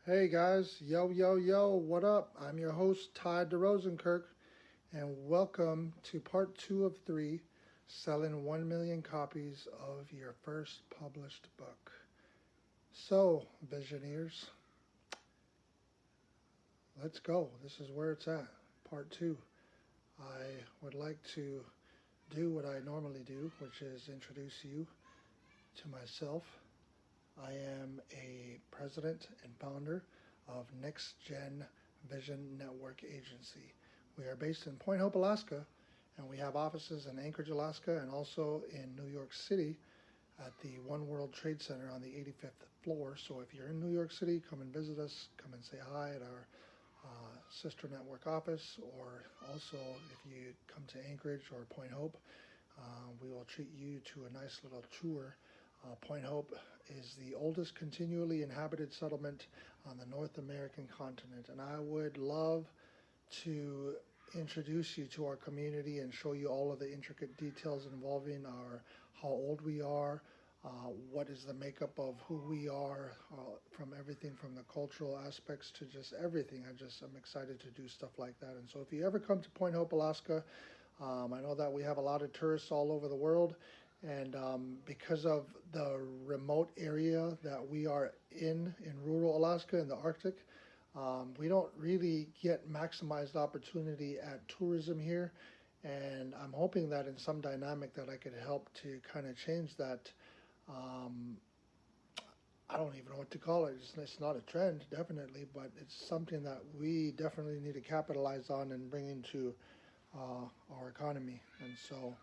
Hey guys, yo, yo, yo, what up? I'm your host, DeRozenKirk, and welcome to part 2 of 3, selling 1 million copies of your first published book. So, Visioneers, let's go. This is where it's at, part 2. I would like to do what I normally do, which is introduce you to myself. I am a president and founder of Next Gen Vision Network Agency. We are based in Point Hope, Alaska, and we have offices in Anchorage, Alaska, and also in New York City at the One World Trade Center on the 85th floor. So if you're in New York City, come and visit us, come and say hi at our sister network office, or also if you come to Anchorage or Point Hope, we will treat you to a nice little tour. Point Hope is the oldest continually inhabited settlement on the North American continent, and I would love to introduce you to our community and show you all of the intricate details involving how old we are, what is the makeup of who we are, from everything from the cultural aspects to just everything. I'm excited to do stuff like that. And so if you ever come to Point Hope, Alaska, I know that we have a lot of tourists all over the world. And because of the remote area that we are in rural Alaska in the Arctic, we don't really get maximized opportunity at tourism here. And I'm hoping that in some dynamic that I could help to kind of change that. I don't even know what to call it. It's not a trend, definitely, but it's something that we definitely need to capitalize on and bring into our economy. And so,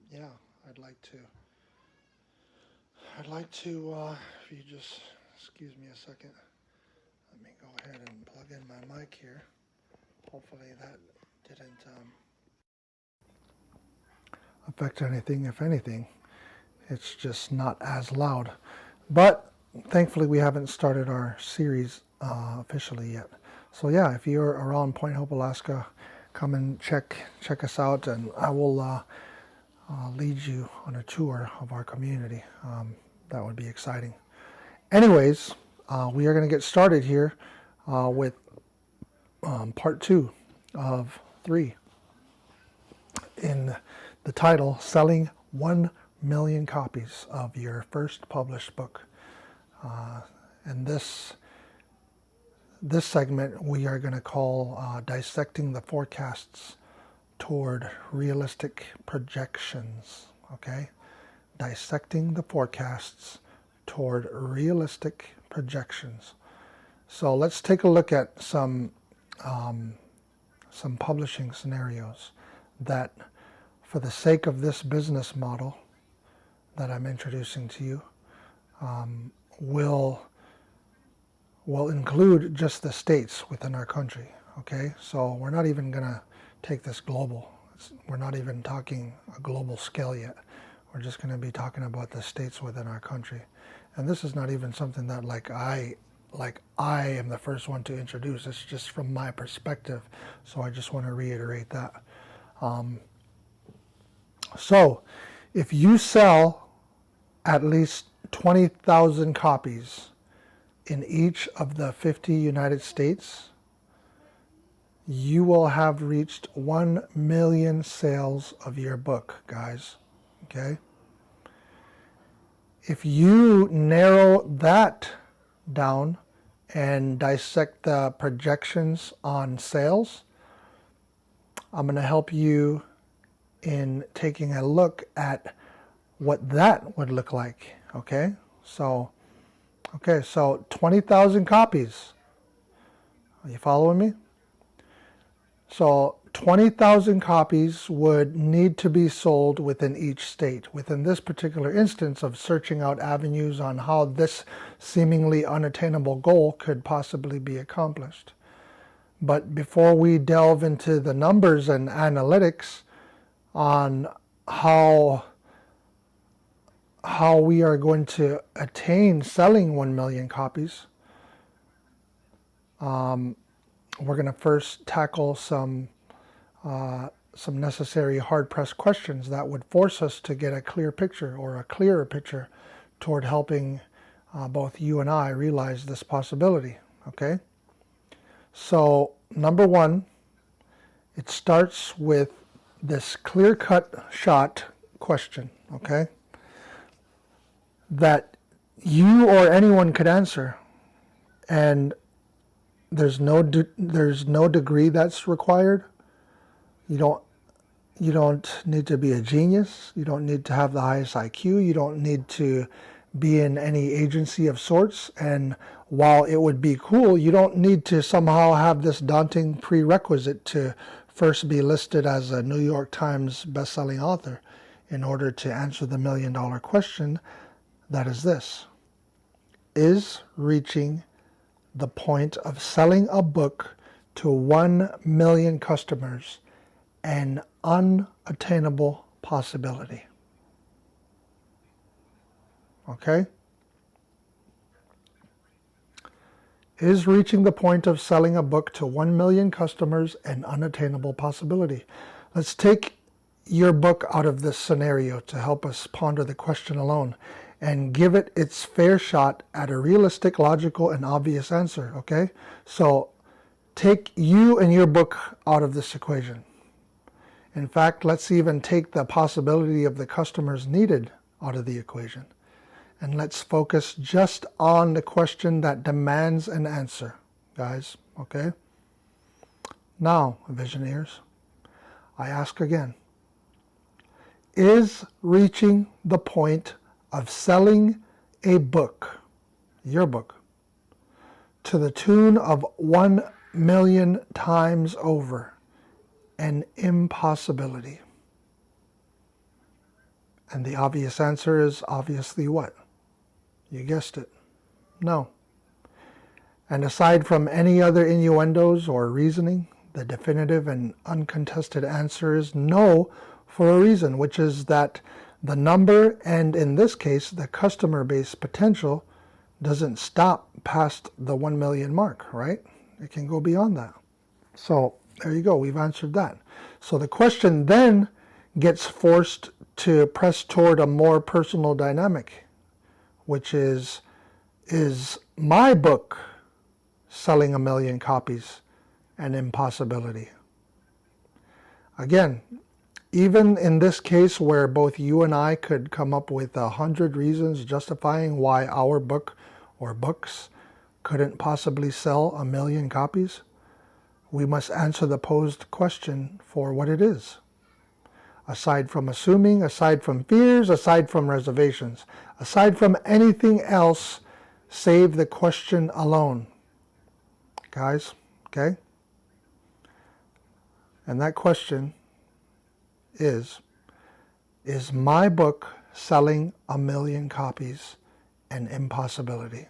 yeah, I'd like to, if you just excuse me a second, let me go ahead and plug in my mic here. Hopefully that didn't affect anything. If anything, it's just not as loud. But thankfully we haven't started our series officially yet. So yeah, if you're around Point Hope, Alaska, come and check us out, and I will lead you on a tour of our community. That would be exciting. Anyways, we are going to get started here with part 2 of 3 in the title, Selling 1 Million Copies of Your First Published Book. And this segment we are going to call Dissecting the Forecasts Toward Realistic Projections. Okay? Dissecting the forecasts toward realistic projections. So let's take a look at some publishing scenarios that, for the sake of this business model that I'm introducing to you, will include just the states within our country. Okay? So we're not even going to take this global. We're not even talking a global scale yet. We're just going to be talking about the states within our country. And this is not even something that I am the first one to introduce. It's just from my perspective. So I just want to reiterate that. So if you sell at least 20,000 copies in each of the 50 United States, you will have reached 1 million sales of your book, guys. Okay? If you narrow that down and dissect the projections on sales, I'm going to help you in taking a look at what that would look like. Okay? So 20,000 copies. Are you following me? So 20,000 copies would need to be sold within each state. Within this particular instance of searching out avenues on how this seemingly unattainable goal could possibly be accomplished. But before we delve into the numbers and analytics on how we are going to attain selling 1 million copies, we're going to first tackle some necessary hard-pressed questions that would force us to get a clear picture or a clearer picture toward helping both you and I realize this possibility, okay? So, number one, it starts with this clear-cut shot question, okay? That you or anyone could answer, and there's no degree that's required. You don't need to be a genius. You don't need to have the highest IQ. You don't need to be in any agency of sorts. And while it would be cool, you don't need to somehow have this daunting prerequisite to first be listed as a New York Times best-selling author in order to answer the million-dollar question. That is this: is reaching the point of selling a book to 1 million customers an unattainable possibility? Okay? Is reaching the point of selling a book to 1 million customers an unattainable possibility? Let's take your book out of this scenario to help us ponder the question alone and give it its fair shot at a realistic, logical, and obvious answer, okay? So take you and your book out of this equation. In fact, let's even take the possibility of the customers needed out of the equation. And let's focus just on the question that demands an answer, guys, okay? Now, Visioneers, I ask again, is reaching the point of selling a book, your book, to the tune of 1 million times over an impossibility? And the obvious answer is obviously what? You guessed it. No. And aside from any other innuendos or reasoning, the definitive and uncontested answer is no, for a reason, which is that the number, and in this case, the customer base potential, doesn't stop past the 1 million mark, right? It can go beyond that. So there you go. We've answered that. So the question then gets forced to press toward a more personal dynamic, which is my book selling 1 million copies an impossibility? Again, even in this case where both you and I could come up with 100 reasons justifying why our book or books couldn't possibly sell 1 million copies, we must answer the posed question for what it is. Aside from assuming, aside from fears, aside from reservations, aside from anything else save the question alone. Guys, okay? And that question is my book selling 1 million copies an impossibility?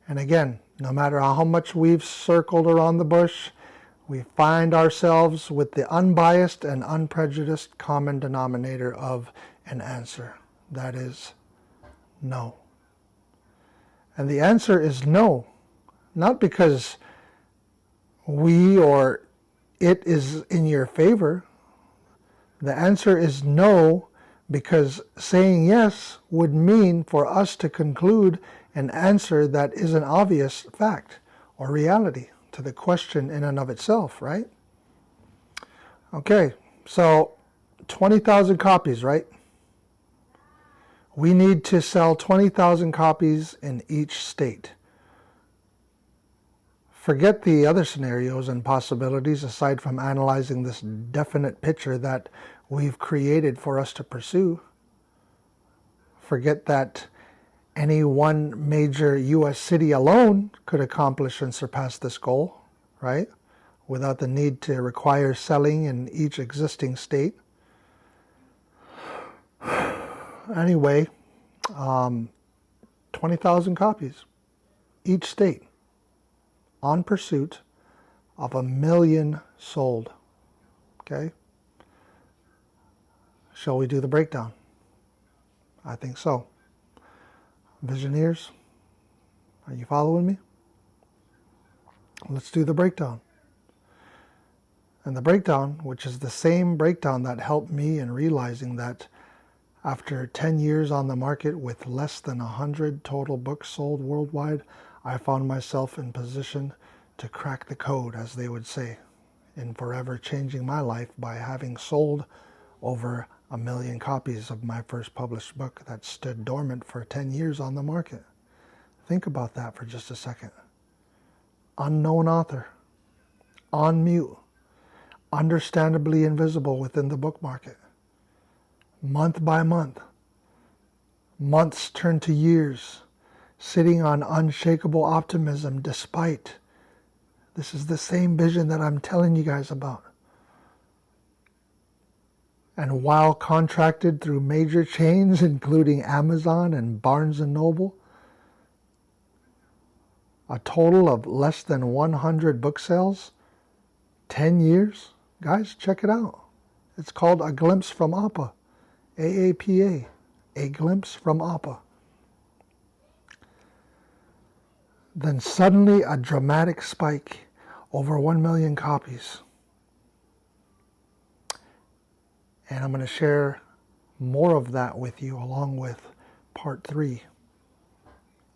And again, no matter how much we've circled around the bush, we find ourselves with the unbiased and unprejudiced common denominator of an answer. That is no. And the answer is no, not because we or it is in your favor. The answer is no because saying yes would mean for us to conclude an answer that is an obvious fact or reality to the question in and of itself, right? Okay, so 20,000 copies, right? We need to sell 20,000 copies in each state. Forget the other scenarios and possibilities aside from analyzing this definite picture that we've created for us to pursue. Forget that any one major U.S. city alone could accomplish and surpass this goal, right? Without the need to require selling in each existing state. Anyway, 20,000 copies, each state, on pursuit of 1 million sold. Okay? Shall we do the breakdown? I think so. Visioneers, are you following me? Let's do the breakdown. And the breakdown, which is the same breakdown that helped me in realizing that After 10 years on the market with less than 100 total books sold worldwide, I found myself in position to crack the code, as they would say, in forever changing my life by having sold over 1 million copies of my first published book that stood dormant for 10 years on the market. Think about that for just a second. Unknown author, on mute, understandably invisible within the book market. Month by month, months turn to years, sitting on unshakable optimism despite, this is the same vision that I'm telling you guys about. And while contracted through major chains, including Amazon and Barnes & Noble, a total of less than 100 book sales, 10 years. Guys, check it out. It's called A Glimpse from APA, AAPA, A Glimpse from APA. Then suddenly a dramatic spike, over 1 million copies. And I'm going to share more of that with you along with part 3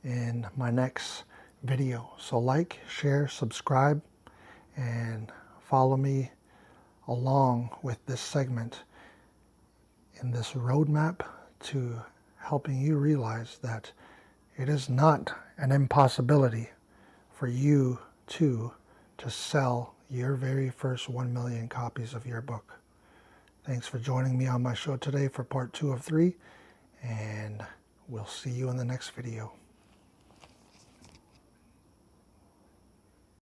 in my next video. So like, share, subscribe, and follow me along with this segment in this roadmap to helping you realize that it is not an impossibility for you to sell your very first 1 million copies of your book. Thanks for joining me on my show today for part 2 of 3, and we'll see you in the next video.